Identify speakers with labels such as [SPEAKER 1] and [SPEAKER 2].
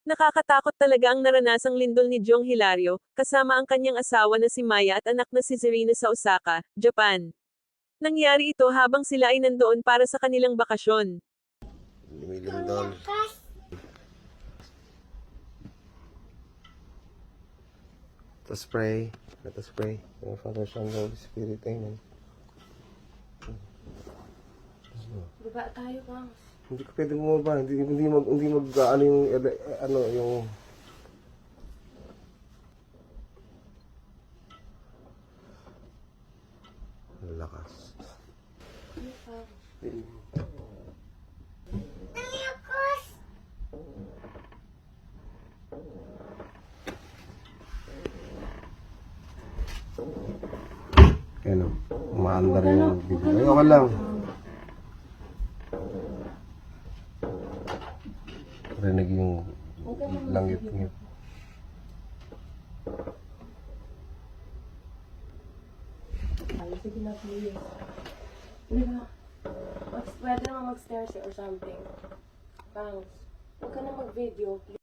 [SPEAKER 1] Nakakatakot talaga ang naranasang lindol ni Jong Hilario, kasama ang kanyang asawa na si Maya at anak na si Zerina sa Osaka, Japan. Nangyari ito habang sila ay nandoon para sa kanilang bakasyon.
[SPEAKER 2] Lumilindol. Let us pray. Let us pray. In the Father, Son, and Holy Spirit. Amen.
[SPEAKER 3] Baba tayo, Bang.
[SPEAKER 2] Hindi ko pwede bumaba. Hindi mag ano yung ano yung lakas. Ano, umaandar yung video. Ay, okay lang. Rinig yung langit-ngit.
[SPEAKER 3] Ay, sige na, please. Hindi ba? Pwede naman mag-stairs or something. Bangs, huwag ka na mag-video, please.